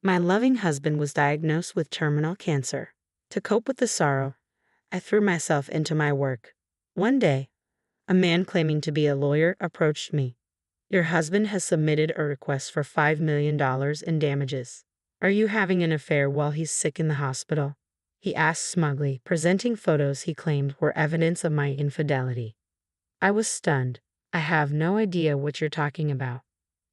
My loving husband was diagnosed with terminal cancer. To cope with the sorrow, I threw myself into my work. One day, a man claiming to be a lawyer approached me. Your husband has submitted a request for $5 million in damages. Are you having an affair while he's sick in the hospital? He asked smugly, presenting photos he claimed were evidence of my infidelity. I was stunned. I have no idea what you're talking about.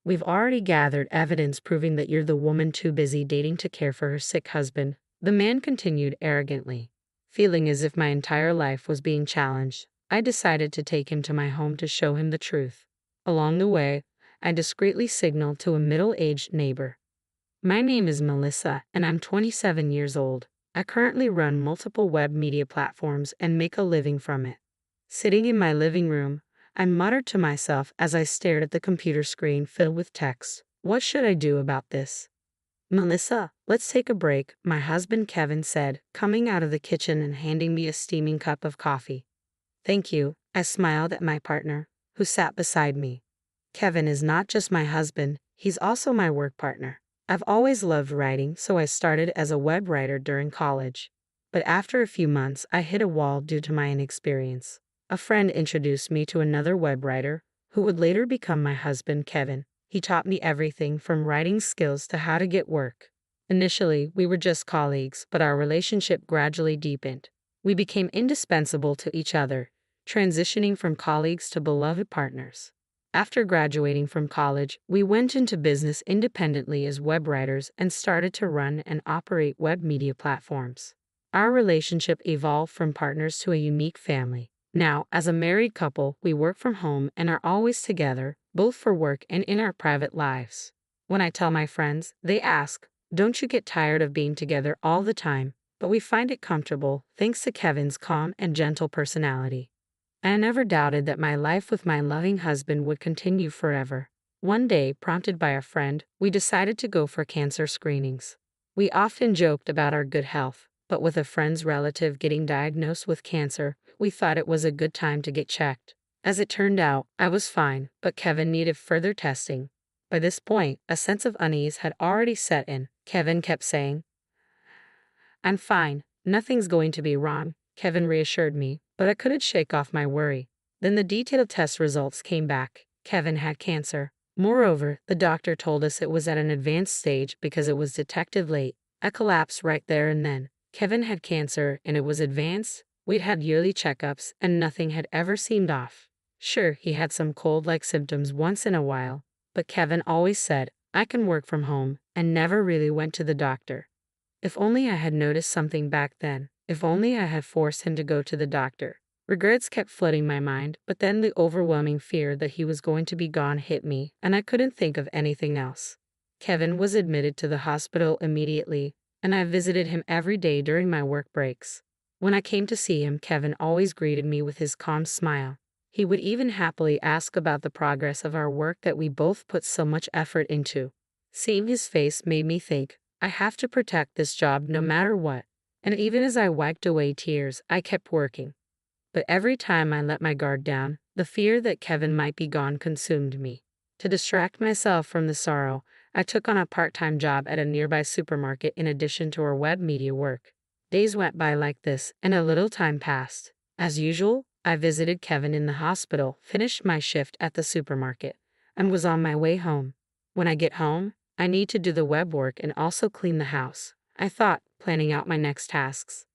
We've already gathered evidence proving that you're the woman too busy dating to care for her sick husband, the man continued arrogantly. Feeling as if my entire life was being challenged, I decided to take him to my home to show him the truth. Along the way, I discreetly signaled to a middle-aged neighbor. My name is Melissa, and I'm 27 years old. I currently run multiple web media platforms and make a living from it. Sitting in my living room, I muttered to myself as I stared at the computer screen filled with text. What should I do about this? Melissa, let's take a break, my husband Kevin said, coming out of the kitchen and handing me a steaming cup of coffee. Thank you, I smiled at my partner, who sat beside me. Kevin is not just my husband, he's also my work partner. I've always loved writing, so I started as a web writer during college. But after a few months, I hit a wall due to my inexperience. A friend introduced me to another web writer, who would later become my husband, Kevin. He taught me everything from writing skills to how to get work. Initially, we were just colleagues, but our relationship gradually deepened. We became indispensable to each other, transitioning from colleagues to beloved partners. After graduating from college, we went into business independently as web writers and started to run and operate web media platforms. Our relationship evolved from partners to a unique family. Now, as a married couple, we work from home and are always together, both for work and in our private lives. When I tell my friends, they ask, "Don't you get tired of being together all the time?" But we find it comfortable, thanks to Kevin's calm and gentle personality. I never doubted that my life with my loving husband would continue forever. One day, prompted by a friend, we decided to go for cancer screenings. We often joked about our good health, but with a friend's relative getting diagnosed with cancer, we thought it was a good time to get checked. As it turned out, I was fine, but Kevin needed further testing. By this point, a sense of unease had already set in. Kevin kept saying, "I'm fine, nothing's going to be wrong," Kevin reassured me, but I couldn't shake off my worry. Then the detailed test results came back. Kevin had cancer. Moreover, the doctor told us it was at an advanced stage because it was detected late. I collapsed right there and then. Kevin had cancer and it was advanced. We'd had yearly checkups and nothing had ever seemed off. Sure, he had some cold-like symptoms once in a while, but Kevin always said, "I can work from home," and never really went to the doctor. If only I had noticed something back then. If only I had forced him to go to the doctor. Regrets kept flooding my mind, but then the overwhelming fear that he was going to be gone hit me, and I couldn't think of anything else. Kevin was admitted to the hospital immediately, and I visited him every day during my work breaks. When I came to see him, Kevin always greeted me with his calm smile. He would even happily ask about the progress of our work that we both put so much effort into. Seeing his face made me think, I have to protect this job no matter what. And even as I wiped away tears, I kept working. But every time I let my guard down, the fear that Kevin might be gone consumed me. To distract myself from the sorrow, I took on a part-time job at a nearby supermarket in addition to our web media work. Days went by like this, and a little time passed. As usual, I visited Kevin in the hospital, finished my shift at the supermarket, and was on my way home. When I get home, I need to do the web work and also clean the house, I thought, planning out my next tasks.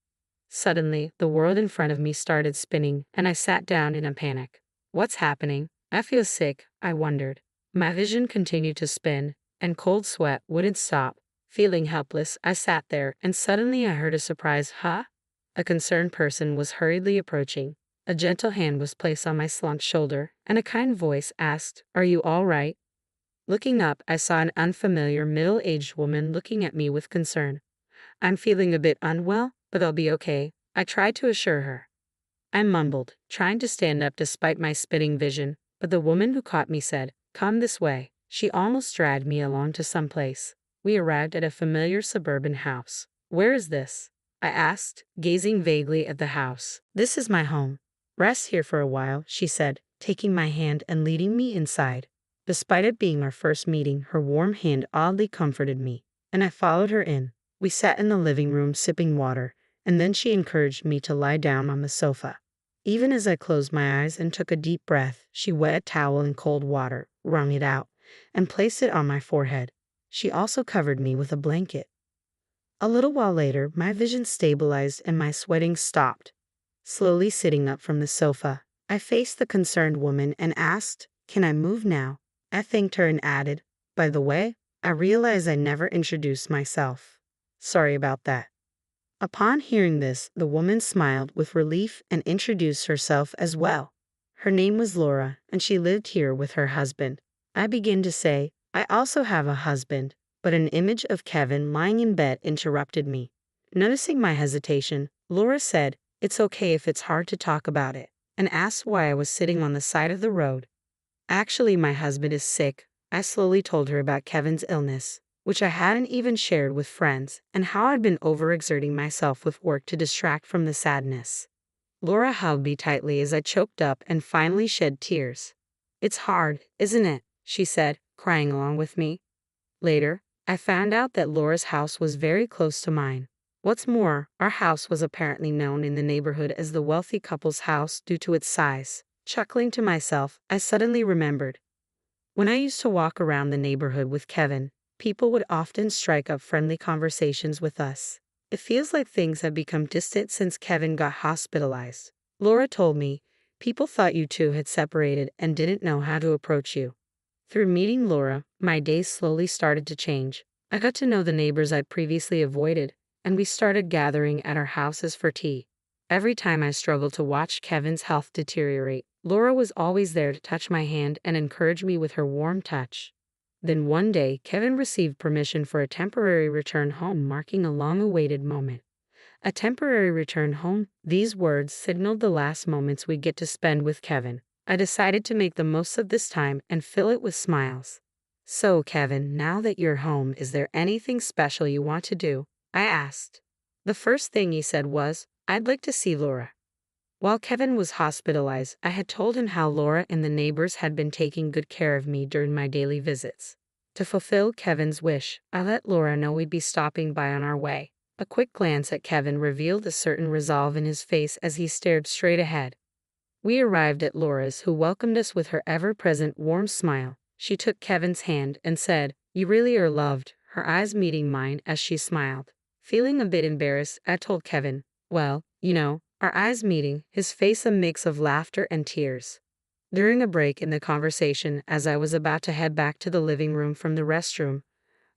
Suddenly, the world in front of me started spinning, and I sat down in a panic. What's happening? I feel sick, I wondered. My vision continued to spin, and cold sweat wouldn't stop. Feeling helpless, I sat there, and suddenly I heard a surprise, "Huh?" A concerned person was hurriedly approaching. A gentle hand was placed on my slumped shoulder, and a kind voice asked, "Are you all right?" Looking up, I saw an unfamiliar middle-aged woman looking at me with concern. "I'm feeling a bit unwell, but I'll be okay," I tried to assure her. I mumbled, trying to stand up despite my spinning vision, but the woman who caught me said, "Come this way." She almost dragged me along to some place. We arrived at a familiar suburban house. "Where is this?" I asked, gazing vaguely at the house. "This is my home. Rest here for a while," she said, taking my hand and leading me inside. Despite it being our first meeting, her warm hand oddly comforted me. and I followed her in. We sat in the living room sipping water, and then she encouraged me to lie down on the sofa. Even as I closed my eyes and took a deep breath, she wet a towel in cold water, wrung it out, and placed it on my forehead. She also covered me with a blanket. A little while later, my vision stabilized and my sweating stopped. Slowly sitting up from the sofa, I faced the concerned woman and asked, "Can I move now?" I thanked her and added, "By the way, I realize I never introduced myself. Sorry about that." Upon hearing this, the woman smiled with relief and introduced herself as well. Her name was Laura, and she lived here with her husband. I began to say, "I also have a husband," but an image of Kevin lying in bed interrupted me. Noticing my hesitation, Laura said, "It's okay if it's hard to talk about it," and asked why I was sitting on the side of the road. "Actually, my husband is sick." I slowly told her about Kevin's illness, which I hadn't even shared with friends, and how I'd been overexerting myself with work to distract from the sadness. Laura held me tightly as I choked up and finally shed tears. "It's hard, isn't it?" she said, crying along with me. Later, I found out that Laura's house was very close to mine. What's more, our house was apparently known in the neighborhood as the wealthy couple's house due to its size. Chuckling to myself, I suddenly remembered. When I used to walk around the neighborhood with Kevin, people would often strike up friendly conversations with us. It feels like things have become distant since Kevin got hospitalized. Laura told me, people thought you two had separated and didn't know how to approach you. Through meeting Laura, my days slowly started to change. I got to know the neighbors I'd previously avoided, and we started gathering at our houses for tea. Every time I struggled to watch Kevin's health deteriorate, Laura was always there to touch my hand and encourage me with her warm touch. Then one day, Kevin received permission for a temporary return home, marking a long-awaited moment. A temporary return home, these words signaled the last moments we'd get to spend with Kevin. I decided to make the most of this time and fill it with smiles. "So, Kevin, now that you're home, is there anything special you want to do?" I asked. The first thing he said was, "I'd like to see Laura." While Kevin was hospitalized, I had told him how Laura and the neighbors had been taking good care of me during my daily visits. To fulfill Kevin's wish, I let Laura know we'd be stopping by on our way. A quick glance at Kevin revealed a certain resolve in his face as he stared straight ahead. We arrived at Laura's, who welcomed us with her ever-present warm smile. She took Kevin's hand and said, "You really are loved," her eyes meeting mine as she smiled. Feeling a bit embarrassed, I told Kevin, "Well, our eyes meeting," his face a mix of laughter and tears. During a break in the conversation, as I was about to head back to the living room from the restroom,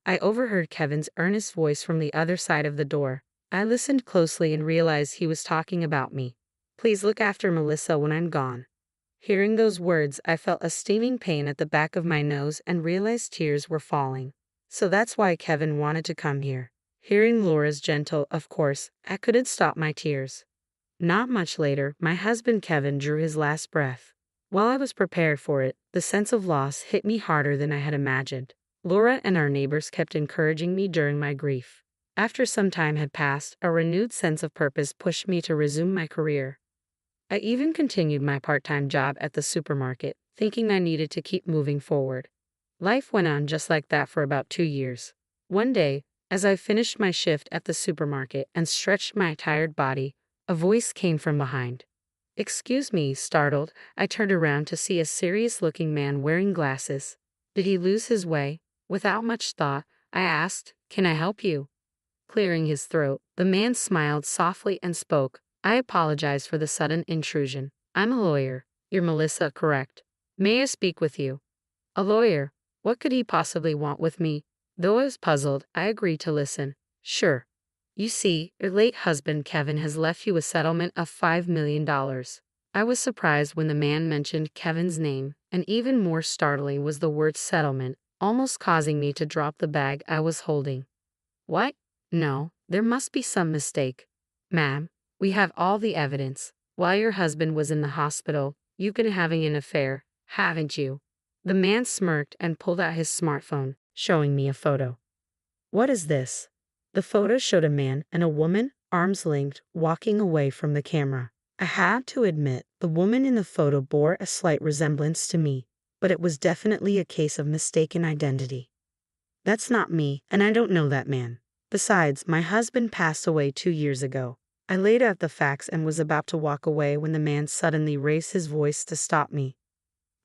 I overheard Kevin's earnest voice from the other side of the door. I listened closely and realized he was talking about me. "Please look after Melissa when I'm gone." Hearing those words, I felt a stinging pain at the back of my nose and realized tears were falling. So that's why Kevin wanted to come here. Hearing Laura's gentle, "Of course," I couldn't stop my tears. Not much later, my husband Kevin drew his last breath. While I was prepared for it, the sense of loss hit me harder than I had imagined. Laura and our neighbors kept encouraging me during my grief. After some time had passed, a renewed sense of purpose pushed me to resume my career. I even continued my part-time job at the supermarket, thinking I needed to keep moving forward. Life went on just like that for about 2 years. One day, as I finished my shift at the supermarket and stretched my tired body, a voice came from behind. "Excuse me," startled, I turned around to see a serious-looking man wearing glasses. Did he lose his way? Without much thought, I asked, "Can I help you?" Clearing his throat, the man smiled softly and spoke, "I apologize for the sudden intrusion. I'm a lawyer. You're Melissa, correct? May I speak with you?" A lawyer? What could he possibly want with me? Though I was puzzled, I agreed to listen. "Sure. You see, your late husband Kevin has left you a settlement of $5 million. I was surprised when the man mentioned Kevin's name, and even more startling was the word settlement, almost causing me to drop the bag I was holding. "What? No, there must be some mistake. Ma'am, we have all the evidence. While your husband was in the hospital, you've been having an affair, haven't you?" The man smirked and pulled out his smartphone, showing me a photo. "What is this?" The photo showed a man and a woman, arms linked, walking away from the camera. I had to admit, the woman in the photo bore a slight resemblance to me, but it was definitely a case of mistaken identity. That's not me, and I don't know that man. Besides, my husband passed away 2 years ago. I laid out the facts and was about to walk away when the man suddenly raised his voice to stop me.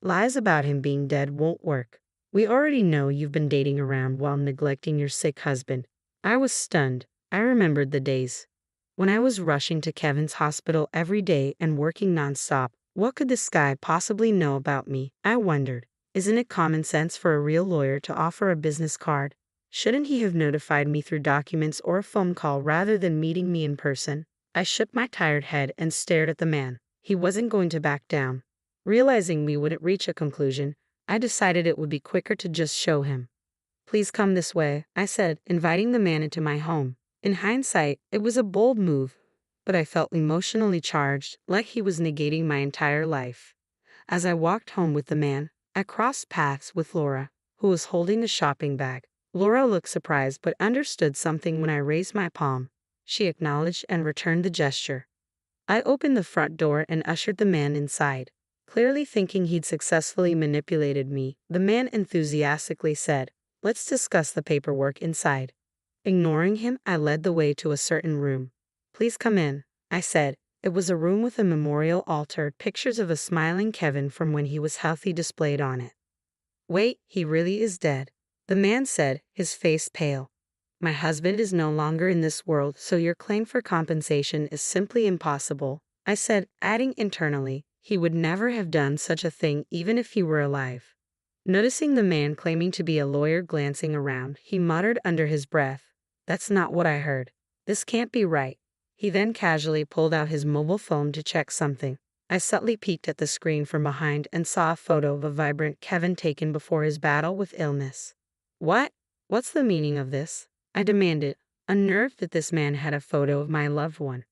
Lies about him being dead won't work. We already know you've been dating around while neglecting your sick husband. I was stunned. I remembered the days when I was rushing to Kevin's hospital every day and working nonstop. What could this guy possibly know about me? I wondered. Isn't it common sense for a real lawyer to offer a business card? Shouldn't he have notified me through documents or a phone call rather than meeting me in person? I shook my tired head and stared at the man. He wasn't going to back down. Realizing we wouldn't reach a conclusion, I decided it would be quicker to just show him. Please come this way, I said, inviting the man into my home. In hindsight, it was a bold move, but I felt emotionally charged, like he was negating my entire life. As I walked home with the man, I crossed paths with Laura, who was holding the shopping bag. Laura looked surprised but understood something when I raised my palm. She acknowledged and returned the gesture. I opened the front door and ushered the man inside. Clearly thinking he'd successfully manipulated me, the man enthusiastically said, "Let's discuss the paperwork inside." Ignoring him, I led the way to a certain room. "Please come in," I said. It was a room with a memorial altar, pictures of a smiling Kevin from when he was healthy displayed on it. "Wait, he really is dead," the man said, his face pale. "My husband is no longer in this world, so your claim for compensation is simply impossible," I said, adding internally, he would never have done such a thing even if he were alive. Noticing the man claiming to be a lawyer glancing around, he muttered under his breath, "That's not what I heard. This can't be right." He then casually pulled out his mobile phone to check something. I subtly peeked at the screen from behind and saw a photo of a vibrant Kevin taken before his battle with illness. What's the meaning of this?" I demanded, unnerved that this man had a photo of my loved one.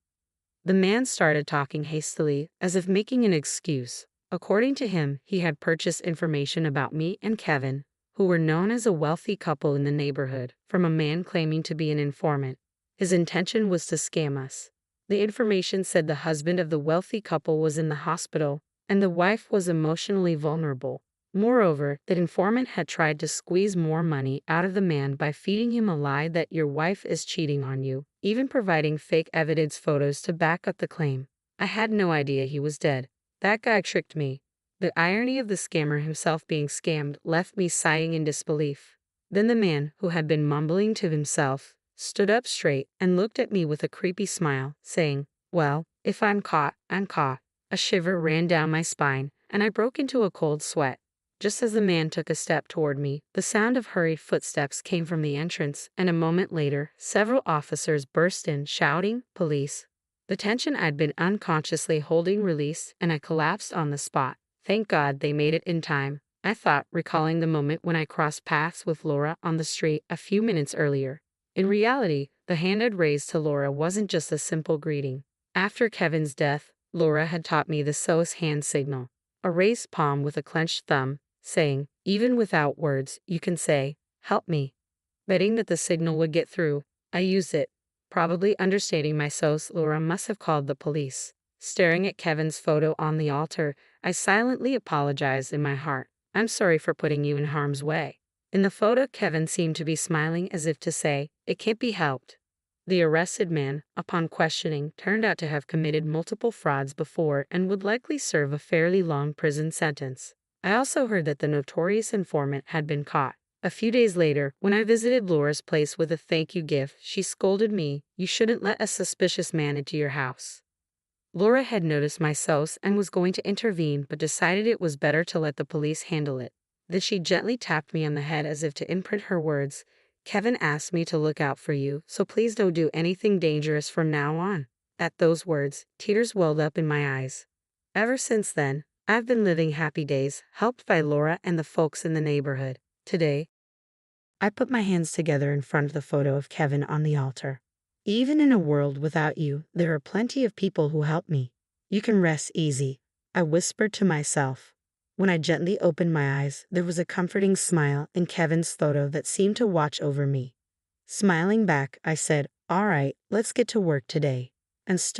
The man started talking hastily, as if making an excuse. According to him, he had purchased information about me and Kevin, who were known as a wealthy couple in the neighborhood, from a man claiming to be an informant. His intention was to scam us. The information said the husband of the wealthy couple was in the hospital, and the wife was emotionally vulnerable. Moreover, the informant had tried to squeeze more money out of the man by feeding him a lie that your wife is cheating on you, even providing fake evidence photos to back up the claim. I had no idea he was dead. That guy tricked me. The irony of the scammer himself being scammed left me sighing in disbelief. Then the man, who had been mumbling to himself, stood up straight and looked at me with a creepy smile, saying, "Well, if I'm caught, I'm caught." A shiver ran down my spine, and I broke into a cold sweat. Just as the man took a step toward me, the sound of hurried footsteps came from the entrance, and a moment later, several officers burst in, shouting, "Police." The tension I'd been unconsciously holding released, and I collapsed on the spot. Thank God they made it in time, I thought, recalling the moment when I crossed paths with Laura on the street a few minutes earlier. In reality, the hand I'd raised to Laura wasn't just a simple greeting. After Kevin's death, Laura had taught me the SOS hand signal, a raised palm with a clenched thumb, saying, even without words, you can say, "Help me." Betting that the signal would get through, I used it. Probably understating my SOS, Laura must have called the police. Staring at Kevin's photo on the altar, I silently apologized in my heart. "I'm sorry for putting you in harm's way." In the photo, Kevin seemed to be smiling as if to say, "It can't be helped." The arrested man, upon questioning, turned out to have committed multiple frauds before and would likely serve a fairly long prison sentence. I also heard that the notorious informant had been caught. A few days later, when I visited Laura's place with a thank you gift, she scolded me, "You shouldn't let a suspicious man into your house." Laura had noticed my SOS and was going to intervene but decided it was better to let the police handle it. Then she gently tapped me on the head as if to imprint her words, "Kevin asked me to look out for you, so please don't do anything dangerous from now on." At those words, tears welled up in my eyes. Ever since then, I've been living happy days, helped by Laura and the folks in the neighborhood. Today, I put my hands together in front of the photo of Kevin on the altar. Even in a world without you, there are plenty of people who help me. You can rest easy, I whispered to myself. When I gently opened my eyes, there was a comforting smile in Kevin's photo that seemed to watch over me. Smiling back, I said, "All right, let's get to work today." And